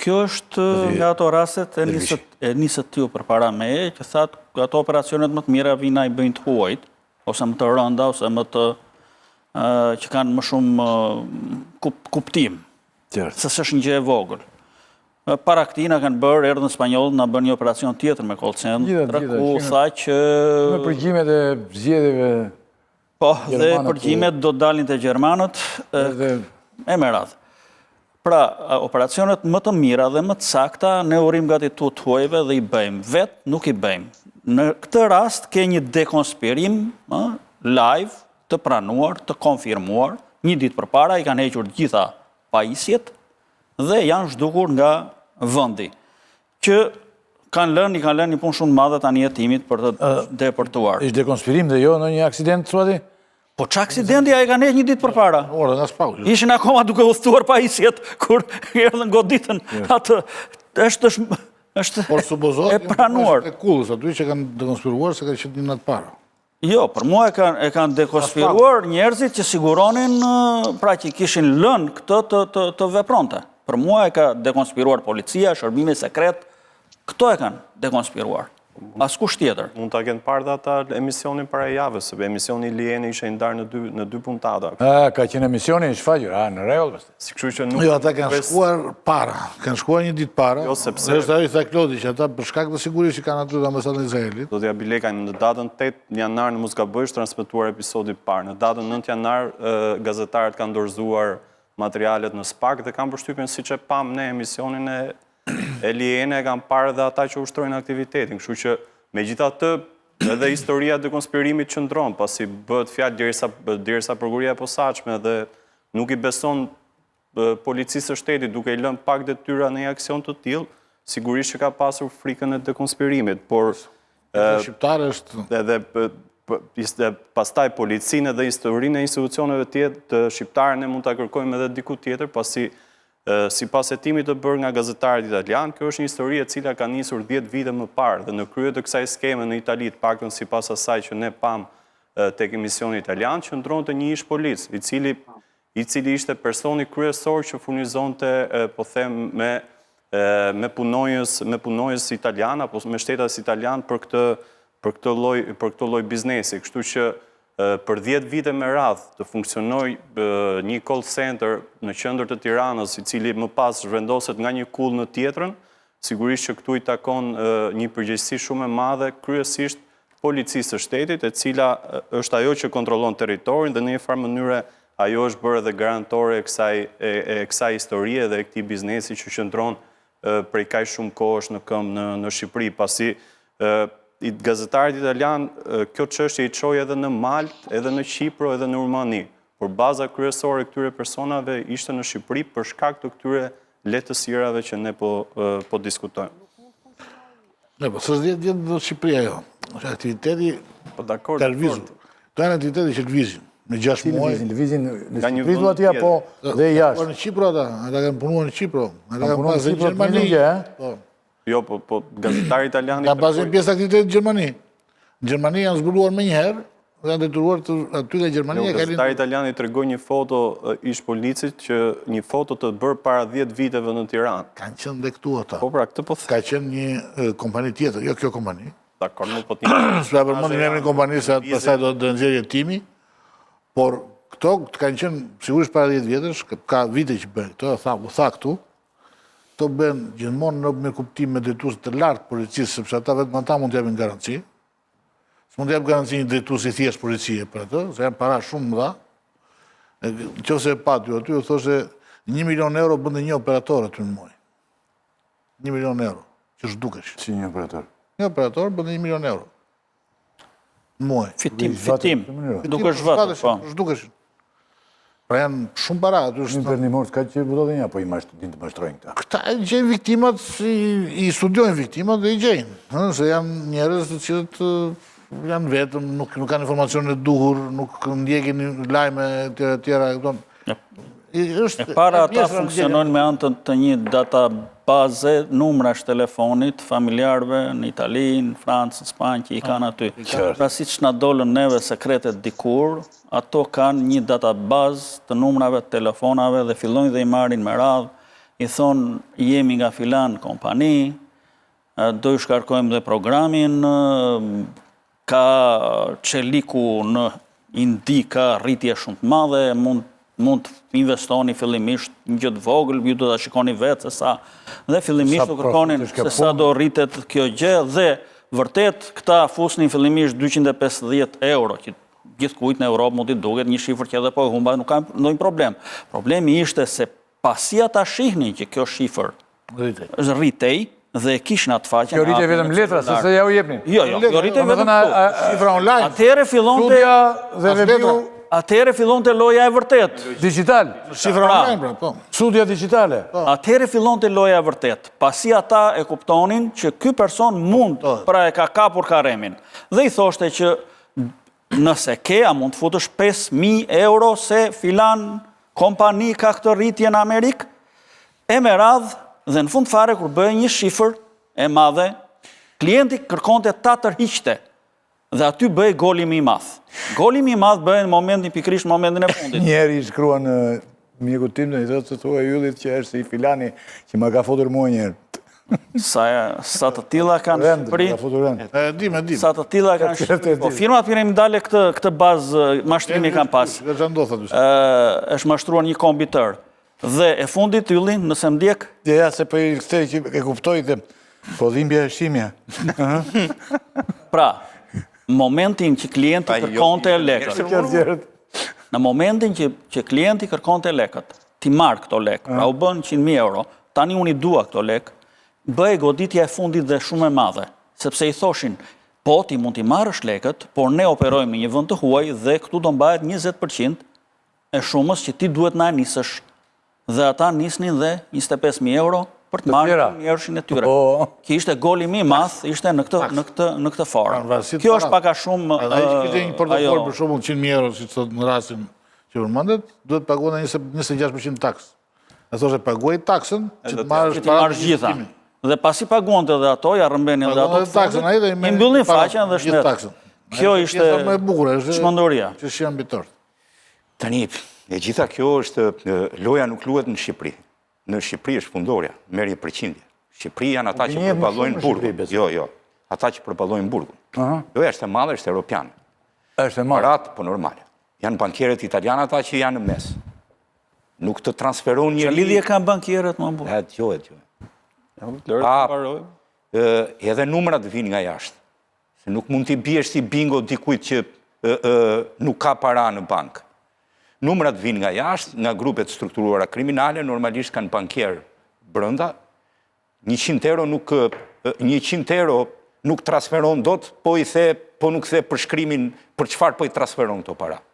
Kjo është nga ato rastet e nisët t'ju përpara meje, që thatë ato operacionet më të mira vina i bëjnë të huajt, ose më të rënda, ose më të që kanë më shumë kuptim, se s'është një gjë e vogël. Para këti na kanë bërë, erdhën Spanjollët, na bërë një operacion tjetër me call center, ku tha që... Me përgjimet e zgjedhjeve... Po, dhe përgjimet do dalin të Gjermanët e me radhë. Pra, operacionet më të mira dhe më të sakta, ne urim gati të huajve dhe i bëjmë. Vetë nuk i bëjmë. Në këtë rast, ke një dekonspirim live, të pranuar, të konfirmuar, një ditë përpara i kanë hequr gjitha pajisjet dhe janë zhdukur nga vëndi, që i kanë lënë një punë shumë madhe tani jetimit për të deportuar. Ishtë dekonspirim dhe jo në një aksident, thuati? Po që aksidenti a i kanë hequr një ditë përpara? Ishin akoma duke udhëtuar pajisjet, kur erdhën goditën atë, është e pranuar. E kullës, aty që kanë dekonspiruar se ka qenë një natë para. Jo, për mua e kanë dekonspiruar njerëzit që siguronin, pra që i kishin lënë këtë të vepronte. Për mua e ka dekonspiruar policia, shërbimi sekret, këto e kanë dekonspiruar. Askush tjetër. Mund të kenë parë dhe ata emisionin para javës, sepse emisioni Lieni ishe ndarë në dy puntata. Ka qenë emisioni i shfaqur, në rregull. Si kështu që nuk... Jo, ata kanë shkuar para, kanë shkuar një ditë para. Jo, sepse... Është ajo i tha Klodi që ata për shkak të sigurisë që kanë aty në ambasadën e Izraelit. Do t'ja bilekaj në datën 8 janar në Muzgabësh transmetuar episodi parë. Në datën 9 janar gazetarët kanë dorëzuar materialet në SPAK dhe kanë përshtypjen siç e pam në emisionin e Liene e kanë parë dhe ata që ushtrojnë aktivitetin. Kështu që megjithatë edhe historia e dekonspirimit qëndron, pasi bëhet fjalë derisa prokuroria e posaçme dhe nuk i beson policisë së shtetit duke i lënë pak detyra në një aksion të tillë, sigurisht që ka pasur frikën e dekonspirimit, por shqiptar është edhe pastaj policinë dhe historinë e institucioneve të shqiptare ne mund ta kërkojmë edhe diku tjetër, pasi sipas hetimit të bërë nga gazetarët italianë, kjo është një histori e cila ka nisur 10 vite më parë dhe në krye të kësaj skeme në Itali, të paktën sipas asaj që ne pam tek emisioni italian, qëndronte një ish polic, i cili ishte personi kryesor që furnizonte, po them, me punonjës italian apo me shtetas italian për këtë lloj biznesi, kështu që për 10 vite me radhë të funksionoj një call center në qendër të Tiranës, i cili më pas zhvendoset nga një kull në tjetrën, sigurisht që këtu i takon një përgjegjësi shumë e madhe, kryesisht policisë së shtetit, e cila është ajo që kontrollon territorin dhe në një farë mënyre ajo është bërë edhe garantore e kësaj historie dhe e këtij biznesi që qëndron prej kaq shumë kohësh në këmbë në Shqipëri, pasi gazetarët italian kjo çështje i çoi edhe në Maltë, edhe në Qipro, edhe në Rumani. Por baza kryesore e këtyre personave ishte në Shqipëri për shkak të këtyre lehtësirave që ne po diskutojmë. Ne po s'është 10 vjet në Shqipëri ajo. Është aktiviteti të lëvizur. Këto janë aktiviteti që lëvizin në 6 muaj. Lëvizin në Shqipëri aty apo dhe jashtë. Në Qipro ata kanë punuar në Qipro. Ata kanë pasur në Gjermani. Jo, po gazetari italiani... Ka bazën pjesë aktivitetit në Gjermani. Në Gjermani janë zbuluar më njëherë, dhe janë detyruar aty nga Gjermania. Gazetari italiani tregoi një foto ish policit që një foto të bërë para 10 viteve në Tiranë. Kanë qenë dhe këtu ata. Po pra, këtë po ka qenë një kompani tjetër, jo kjo kompani. Dakor, nuk po t'një. S'ka përmendin emrin e kompanisë se atë pastaj do të nxjerrë timi, por këto kanë qenë sigurisht para 10 vjetësh, ka vite që bën këto, tha këtu. Të bën gjithmonë me kuptim me drejtues të lartë policisë, sepse ata vetëm ata mund t'japin garanci. S'mund t'jap garanci një drejtues i thjesht policie për atë, se janë para shumë mëdha. Nëse e pat ju aty, u thoshe 1 milion euro bënte një operator aty në muaj. 1 milion euro, që zhdukesh. Si një operator? Një operator bënte 1 milion euro. Në muaj. Fitim. Duke zhvatë, po. Zhdukesh. Pra janë shumë para. Një përnimor s'ka që budodhe një, apo i din të mashtrojnë këta? Këta e gjejnë viktimat, i studiojnë viktimat dhe i gjejnë. Se janë njerëz të cilët janë vetëm, nuk kanë informacione duhur, nuk ndjekin lajme të tjera. E para ata funksionojnë me anë të një databaze, numrash telefonit, familjarëve në Itali, në Francë, në Spanjë, që i kanë aty. Pra si që na dolën neve sekretet dikur, ato kanë një databazë të numrave, telefonave dhe fillojnë dhe i marrin me radhë i thonë jemi nga filan kompani, do i shkarkojmë dhe programin, ka qeliku në Indi, ka rritje shumë të madhe, mund të investoni fillimisht një gjë të vogël, ju do ta shikoni vetë se sa, dhe fillimisht do kërkonin se sa do rritet kjo gjë, dhe vërtet këta fusnin fillimisht 250 euro, që gjithkujt në Europë mund t'i duket një shifër që edhe po e humba, nuk ka ndonjë problem. Problemi ishte se pasi ata shihnin që kjo shifër rritej, dhe kishin atë faqen... Kjo rritej vetëm letra, se se ja u jepnin. Jo, rritej vetëm shifra online. Atëherë fillonte... Studia dhe review... Atëherë fillonte loja e vërtet. Digital. Shifra online, po. Studia digitale. Atëherë fillonte loja e vërtet. Pasi ata e kuptonin që ky person mund, pra e ka kapur karemin. Dhe i thoshte që nëse ke, a mund të futësh 5.000 euro se filan kompani ka këtë rritje në Amerikë, e me radhë, dhe në fund fare, kur bëhe një shifër e madhe, klienti kërkonte ta tërhiqte, dhe aty bëhe goli më i madh. Goli më i madh bëhe në momentin, pikërisht në momentin e fundit. Njeri i shkrua në mjeku tim dhe i thotë se thua Yllit që është si filani që më ka fotur mua njerë. Sa të tilla kanë Shqipëri. Dim. Sa të tilla kanë Shqipëri. Po firmat pirë më dale këtë bazë mashtrimi kanë pas. Është mashtruar një kombitor. Dhe e fundit Yllin, nëse ndjek... Ja, se për i këtej që e kuptoj dhe po dhimbja e shimja. Pra, momentin që klienti kërkonte lekët, në momentin që klienti kërkonte lekët, ti marrë këto lekë, pra u bën 100.000 euro, tani unë i dua këto lekë, bëhe goditja e fundit dhe shumë e madhe, sepse i thoshin, po ti mund t'i marrësh lekët, por ne operojmë një vend të huaj dhe këtu do mbahet 20% e shumës që ti duhet na nisësh. Dhe ata nisnin dhe 25.000 euro për të marrë njerëshin e tyre. Që ishte goli më i madh, ishte në këtë formë. Kjo është pak a shumë... Ai që kishte një portofol për shembull 100.000 euro, siç thotë në rastin që përmendet, duhet paguante 26% taks. E thoshe paguaj taksën që të marrësh gjitha. Dhe pasi paguante edhe ato, ja rrëmbenin edhe ato taksën ai dhe i mbyllnin faqen dhe shnet. Kjo ishte çmenduria. Që është ambitor. Tani, e gjitha kjo është, loja nuk luhet në Shqipëri. Në Shqipëri është fundorja, merje përqindje. Shqipëri janë ata që përballojnë burgun. Jo, ata që përballojnë burgun. Loja është e madhe, është europiane. Është e madhe. Parat, po normale. Janë bankierët italianë ata që janë në mes. Nuk të transferon njëri... Që lidhje kanë bankierët, më burë? Jo. Edhe numrat vinë nga jashtë. Se nuk mund t'i biesh si bingo dikujt që nuk ka para në bankë. Numrat vinë nga jashtë, nga grupet strukturuara kriminale, normalisht kanë bankier brënda. 100 euro nuk transferon dot, po nuk the për shkrimin për çfarë po i transferon këto para.